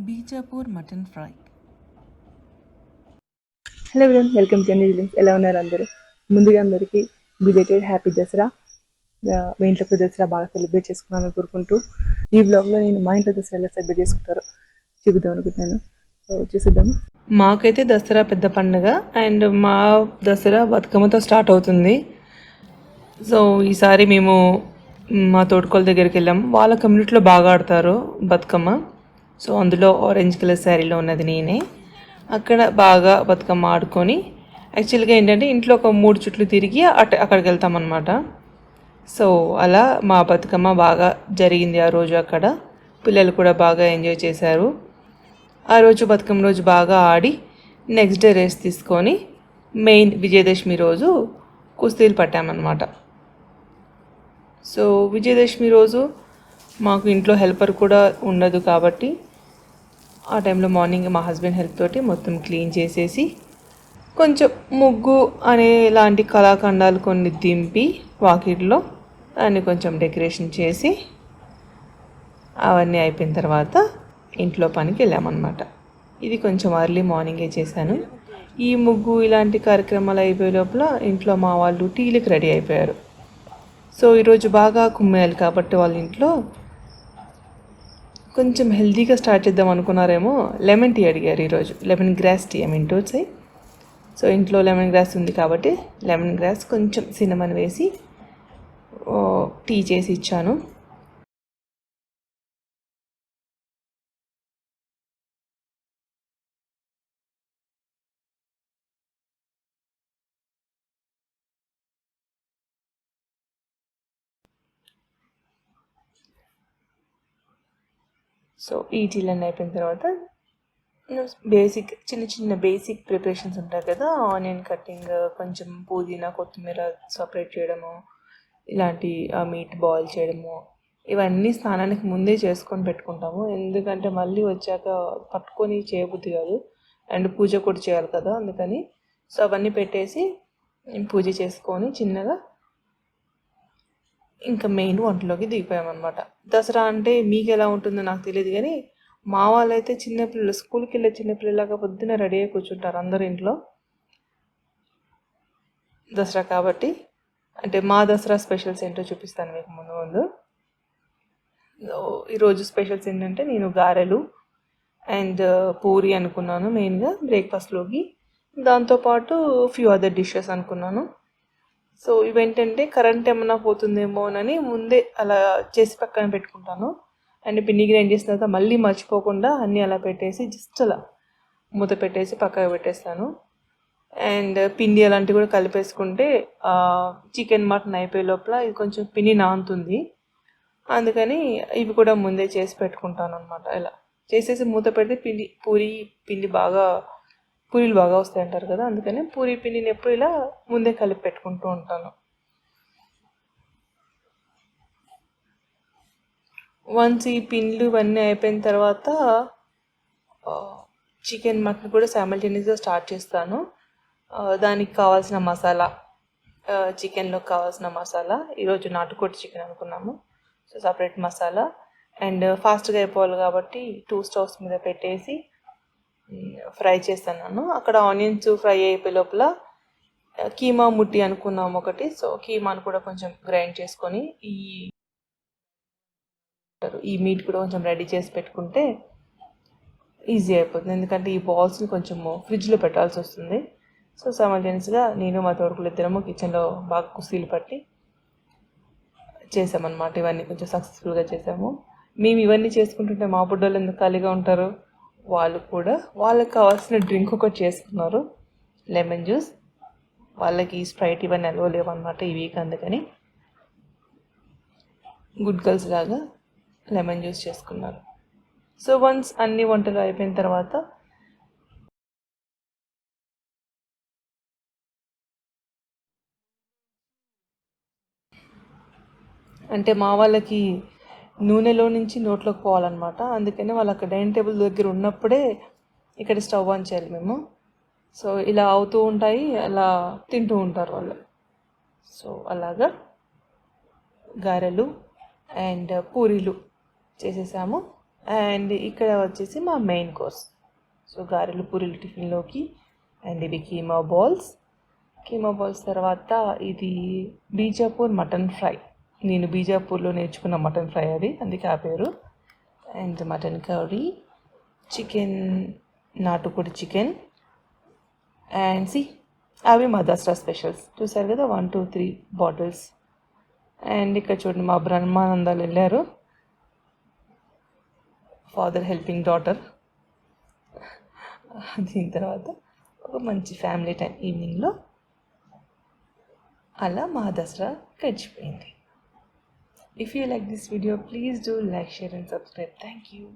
Bijapur mutton fry. Hello everyone, welcome to New Zealand. ఎలా ఉన్నారు అందరూ? ముందుగా అందరికీ బిలేటెడ్ హ్యాపీ దసరా. మీ ఇంట్లో దసరా బాగా సెలబ్రేట్ చేసుకున్నాను కోరుకుంటూ ఈ బ్లాగ్లో నేను మా ఇంట్లో దసరా ఎలా సెలబ్రేట్ చేసుకుంటారో చూపిద్దాం అనుకుంటున్నాను. చూసిద్దాము. మాకైతే దసరా పెద్ద పండుగ అండ్ మా దసరా బతుకమ్మతో స్టార్ట్ అవుతుంది. సో ఈసారి మేము మా తోడుకోళ్ళ దగ్గరికి వెళ్ళాము. వాళ్ళ కమ్యూనిటీలో బాగా ఆడతారు బతుకమ్మ. సో అందులో ఆరెంజ్ కలర్ శారీలో ఉన్నది నేనే. అక్కడ బాగా బతుకమ్మ ఆడుకొని యాక్చువల్గా ఏంటంటే ఇంట్లో ఒక 3 చుట్లు తిరిగి అక్కడికి వెళ్తామన్నమాట. సో అలా మా బతుకమ్మ బాగా జరిగింది ఆ రోజు. అక్కడ పిల్లలు కూడా బాగా ఎంజాయ్ చేశారు. ఆ రోజు బతుకమ్మ రోజు బాగా ఆడి నెక్స్ట్ డే రెస్ట్ తీసుకొని మెయిన్ విజయదశమి రోజు కుస్తీలు పట్టామన్నమాట. సో విజయదశమి రోజు మాకు ఇంట్లో హెల్పర్ కూడా ఉండదు కాబట్టి ఆ టైంలో మార్నింగ్ మా హస్బెండ్ హెల్ప్ తోటి మొత్తం క్లీన్ చేసేసి కొంచెం ముగ్గు అనే లాంటి కళాఖండాలు కొన్ని దింపి వాకిట్లో దాన్ని కొంచెం డెకరేషన్ చేసి అవన్నీ అయిపోయిన తర్వాత ఇంట్లో పనికి వెళ్ళామన్నమాట. ఇది కొంచెం ఎర్లీ మార్నింగే చేశాను. ఈ ముగ్గు ఇలాంటి కార్యక్రమాలు అయిపోయే లోపల ఇంట్లో మా వాళ్ళు టీలకు రెడీ అయిపోయారు. సో ఈరోజు బాగా కుమ్మేయాలి కాబట్టి వాళ్ళ ఇంట్లో కొంచెం హెల్తీగా స్టార్ట్ చేద్దాం అనుకున్నారేమో లెమన్ టీ అడిగారు ఈరోజు. Lemon grass tea to Sye. So ఇంట్లో లెమన్ గ్రాస్ ఉంది కాబట్టి లెమన్ గ్రాస్ కొంచెం సిన్నమన్ వేసి టీ చేసి ఇచ్చాను. సో ఈ టీలన్నీ అయిపోయిన తర్వాత బేసిక్ చిన్న బేసిక్ ప్రిపరేషన్స్ ఉంటాయి కదా, ఆనియన్ కటింగ్, కొంచెం పుదీనా కొత్తిమీర సపరేట్ చేయడము, ఇలాంటి మీట్ బాయిల్ చేయడము, ఇవన్నీ స్నానానికి ముందే చేసుకొని పెట్టుకుంటాము. ఎందుకంటే మళ్ళీ వచ్చాక పట్టుకొని చేయబుద్ధి కాదు అండ్ పూజ కూడా చేయాలి కదా, అందుకని. సో అవన్నీ పెట్టేసి పూజ చేసుకొని చిన్నగా ఇంకా మెయిన్ వంటలోకి దిగిపోయామన్నమాట. దసరా అంటే మీకు ఎలా ఉంటుందో నాకు తెలియదు కానీ మా వాళ్ళైతే చిన్నపిల్లలు స్కూల్కి వెళ్ళే చిన్నపిల్లలాగా పొద్దున్న రెడీ అయ్యి కూర్చుంటారు అందరు ఇంట్లో. దసరా కాబట్టి అంటే మా దసరా స్పెషల్స్ ఏంటో చూపిస్తాను మీకు ముందు. ఈరోజు స్పెషల్స్ ఏంటంటే నేను గారెలు అండ్ పూరి అనుకున్నాను మెయిన్గా బ్రేక్ఫాస్ట్లోకి. దాంతోపాటు ఫ్యూ అదర్ డిషెస్ అనుకున్నాను. సో ఇవేంటంటే కరెంట్ ఏమన్నా పోతుందేమోనని ముందే అలా చేసి పక్కన పెట్టుకుంటాను. అండ్ పిండి గ్రైండ్ చేసిన తర్వాత మళ్ళీ మర్చిపోకుండా అన్నీ అలా పెట్టేసి జస్ట్ అలా మూత పెట్టేసి పక్కన పెట్టేస్తాను. అండ్ పిండి అలాంటివి కూడా కలిపేసుకుంటే చికెన్ మటన్ అయిపోయే లోపల ఇది కొంచెం పిండి నానుతుంది. అందుకని ఇవి కూడా ముందే చేసి పెట్టుకుంటాను అనమాట. ఇలా చేసేసి మూత పెడితే పూరీలు బాగా వస్తాయి అంటారు కదా, అందుకని పూరీ పిండిని ఎప్పుడు ఇలా ముందే కలిపి పెట్టుకుంటూ ఉంటాను. వన్స్ ఈ పిండ్లు ఇవన్నీ అయిపోయిన తర్వాత చికెన్ మటన్ కూడా సైమల్టేనియస్గా స్టార్ట్ చేస్తాను. దానికి కావాల్సిన మసాలా, చికెన్లోకి కావాల్సిన మసాలా, ఈరోజు నాటుకోటి చికెన్ అనుకున్నాము. సో సపరేట్ మసాలా అండ్ ఫాస్ట్గా అయిపోవాలి కాబట్టి 2 స్టవ్స్ మీద పెట్టేసి ఫ్రై చేస్తున్నాను. అక్కడ ఆనియన్స్ ఫ్రై అయిపోయే లోపల కీమా ముట్టి అనుకున్నాము ఒకటి. సో కీమాను కూడా కొంచెం గ్రైండ్ చేసుకొని ఈ మీట్ కూడా కొంచెం రెడీ చేసి పెట్టుకుంటే ఈజీ అయిపోతుంది. ఎందుకంటే ఈ బాల్స్ని కొంచెము ఫ్రిడ్జ్లో పెట్టాల్సి వస్తుంది. సో సైమల్టేనియస్గా నేను మా తోడుకులు ఇద్దరము కిచెన్లో బాగా కుస్తీలు పట్టి చేసామన్నమాట. ఇవన్నీ కొంచెం సక్సెస్ఫుల్గా చేసాము. మేము ఇవన్నీ చేసుకుంటుంటే మా బుడ్డోళ్ళు ఎందుకు ఖాళీగా ఉంటారు, వాళ్ళు కూడా వాళ్ళకి కావాల్సిన డ్రింక్ ఒకటి చేసుకున్నారు, లెమన్ జ్యూస్. వాళ్ళకి స్ప్రైట్ ఇవన్నీ అలవ లేవన్నమాట ఈ వీక్, అందుకని గుడ్ గర్ల్స్ లాగా లెమన్ జ్యూస్ చేసుకున్నారు. సో వన్స్ అన్ని వంటలు అయిపోయిన తర్వాత అంటే మా వాళ్ళకి నూనెలో నుంచి నోట్లోకి పోవాలన్నమాట, అందుకని వాళ్ళు అక్కడ డైనింగ్ టేబుల్ దగ్గర ఉన్నప్పుడే ఇక్కడ స్టవ్ ఆన్ చేయాలి మేము. సో ఇలా అవుతూ ఉంటాయి, అలా తింటూ ఉంటారు వాళ్ళు. సో అలాగా గారెలు అండ్ పూరీలు చేసేసాము. అండ్ ఇక్కడ వచ్చేసి మా మెయిన్ కోర్స్. సో గారెలు పూరీలు టిఫిన్లోకి. అండ్ ఇవి కీమా బాల్స్ తర్వాత ఇది బీజాపూర్ మటన్ ఫ్రై. నేను బీజాపూర్లో నేర్చుకున్న మటన్ ఫ్రై అది, అందుకే ఆ పేరు. అండ్ మటన్ కర్రీ, చికెన్, నాటుకోడి చికెన్. అండ్ అవి మా దసరా స్పెషల్స్. చూసారు కదా, 1 2 3 బాటిల్స్. అండ్ ఇక్కడ చూడండి మా బ్రహ్మానందాలు వెళ్ళారు, ఫాదర్ హెల్పింగ్ డాటర్. దీని తర్వాత ఒక మంచి ఫ్యామిలీ టైం ఈవినింగ్లో అలా మా దసరా గడిచిపోయింది. If you like this video, please do like, share and subscribe. Thank you.